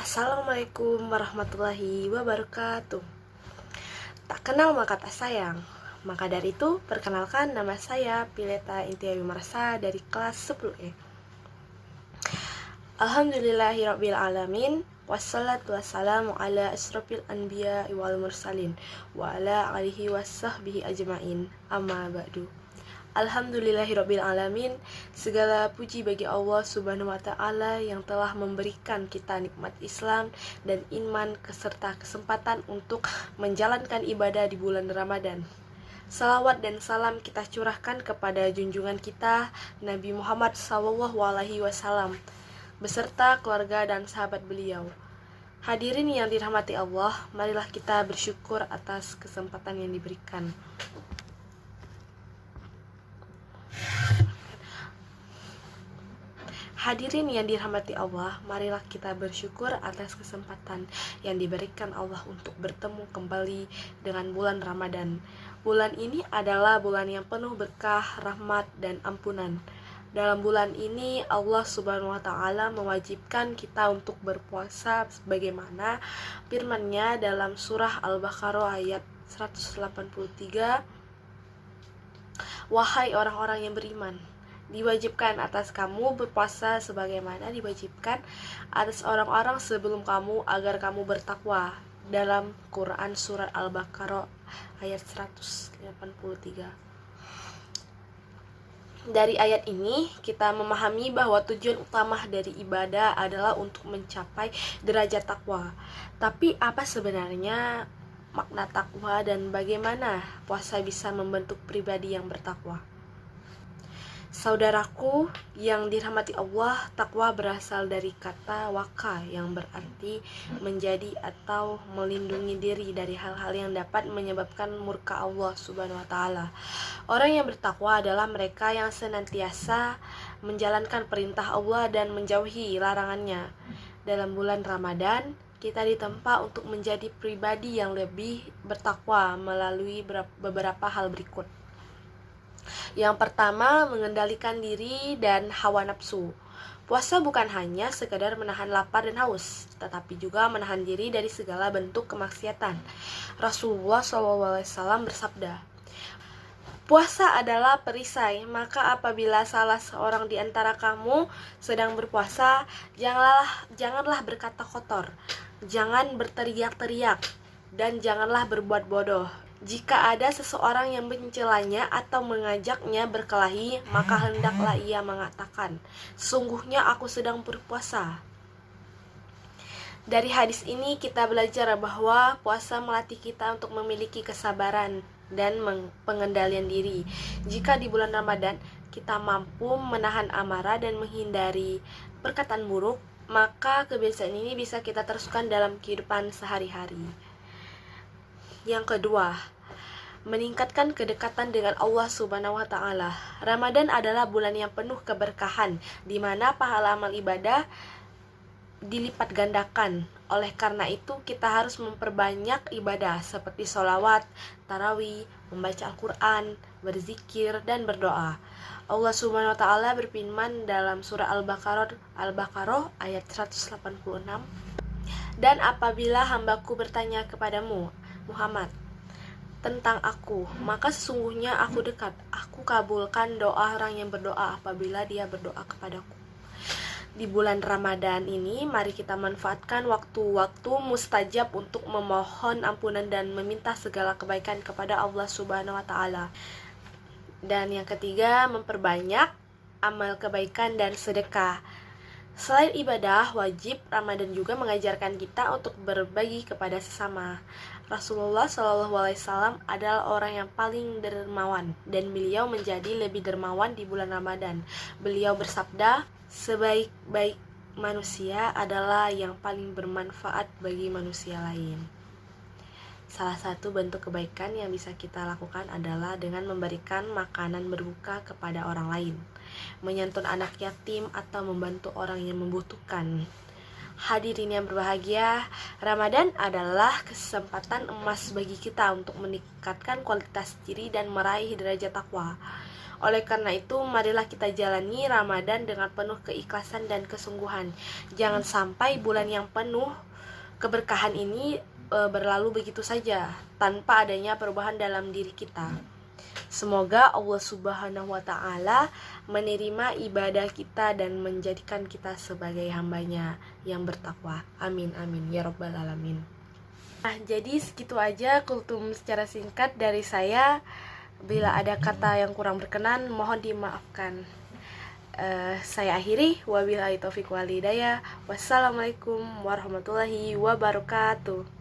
Assalamualaikum warahmatullahi wabarakatuh. Tak kenal maka tak sayang. Maka dari itu, perkenalkan nama saya Pileta Intia Wimarsa dari kelas 10E. Alhamdulillahirabbil alamin. Wassalatu wassalamu ala asrofil anbiya wal mursalin wa ala alihi wasahbihi ajmain. Amma ba'du. Alhamdulillahirabbil alamin. Segala puji bagi Allah Subhanahu wa taala yang telah memberikan kita nikmat Islam dan iman serta kesempatan untuk menjalankan ibadah di bulan Ramadan. Salawat dan salam kita curahkan kepada junjungan kita Nabi Muhammad SAW beserta keluarga dan sahabat beliau. Hadirin yang dirahmati Allah, marilah kita bersyukur atas kesempatan yang diberikan. Hadirin yang dirahmati Allah, marilah kita bersyukur atas kesempatan yang diberikan Allah untuk bertemu kembali dengan bulan Ramadan. Bulan ini adalah bulan yang penuh berkah, rahmat, dan ampunan. Dalam bulan ini Allah Subhanahu wa taala mewajibkan kita untuk berpuasa sebagaimana firman-Nya dalam surah Al-Baqarah ayat 183. Wahai orang-orang yang beriman, diwajibkan atas kamu berpuasa sebagaimana diwajibkan atas orang-orang sebelum kamu agar kamu bertakwa. Dalam Quran surat Al-Baqarah ayat 183. Dari ayat ini kita memahami bahwa tujuan utama dari ibadah adalah untuk mencapai derajat takwa. Tapi apa sebenarnya makna takwa dan bagaimana puasa bisa membentuk pribadi yang bertakwa? Saudaraku yang dirahmati Allah, takwa berasal dari kata waka yang berarti menjadi atau melindungi diri dari hal-hal yang dapat menyebabkan murka Allah Subhanahu wa taala. Orang yang bertakwa adalah mereka yang senantiasa menjalankan perintah Allah dan menjauhi larangannya. Dalam bulan Ramadan, kita ditempa untuk menjadi pribadi yang lebih bertakwa melalui beberapa hal berikut. Yang pertama, mengendalikan diri dan hawa nafsu. Puasa bukan hanya sekadar menahan lapar dan haus, tetapi juga menahan diri dari segala bentuk kemaksiatan. Rasulullah SAW bersabda, puasa adalah perisai, maka apabila salah seorang di antara kamu sedang berpuasa, janganlah berkata kotor, jangan berteriak-teriak, dan janganlah berbuat bodoh. Jika ada seseorang yang mencelanya atau mengajaknya berkelahi, maka hendaklah ia mengatakan, sesungguhnya aku sedang berpuasa. Dari hadis ini kita belajar bahwa puasa melatih kita untuk memiliki kesabaran dan pengendalian diri. Jika di bulan Ramadan kita mampu menahan amarah dan menghindari perkataan buruk, maka kebiasaan ini bisa kita teruskan dalam kehidupan sehari-hari. Yang kedua, meningkatkan kedekatan dengan Allah Subhanahu wa taala. Ramadan adalah bulan yang penuh keberkahan, di mana pahala amal ibadah dilipat gandakan. Oleh karena itu, kita harus memperbanyak ibadah seperti sholawat, tarawih, membaca Al-Quran, berzikir, dan berdoa. Allah Subhanahu wa taala berfirman dalam surah Al-Baqarah ayat 186, dan apabila hambaku bertanya kepadamu, Muhammad, tentang aku, maka sesungguhnya aku dekat. Aku kabulkan doa orang yang berdoa apabila dia berdoa kepadaku. Di bulan Ramadan ini, mari kita manfaatkan waktu-waktu mustajab untuk memohon ampunan dan meminta segala kebaikan kepada Allah Subhanahu wa taala. Dan yang ketiga, memperbanyak amal kebaikan dan sedekah. Selain ibadah wajib, Ramadan juga mengajarkan kita untuk berbagi kepada sesama. Rasulullah SAW adalah orang yang paling dermawan, dan beliau menjadi lebih dermawan di bulan Ramadan. Beliau bersabda, sebaik-baik manusia adalah yang paling bermanfaat bagi manusia lain. Salah satu bentuk kebaikan yang bisa kita lakukan adalah dengan memberikan makanan berbuka kepada orang lain, menyantun anak yatim, atau membantu orang yang membutuhkan. Hadirin yang berbahagia, Ramadan adalah kesempatan emas bagi kita untuk meningkatkan kualitas diri dan meraih derajat takwa. Oleh karena itu, marilah kita jalani Ramadan dengan penuh keikhlasan dan kesungguhan. Jangan sampai bulan yang penuh keberkahan ini berlalu begitu saja tanpa adanya perubahan dalam diri kita. Semoga Allah Subhanahu wa Ta'ala menerima ibadah kita dan menjadikan kita sebagai hambanya yang bertakwa. Amin amin ya rabbal alamin. Nah, jadi segitu aja kultum secara singkat dari saya. Bila ada kata yang kurang berkenan, mohon dimaafkan. Saya akhiri, wabillahi taufiq wal hidayah. Wassalamualaikum warahmatullahi wabarakatuh.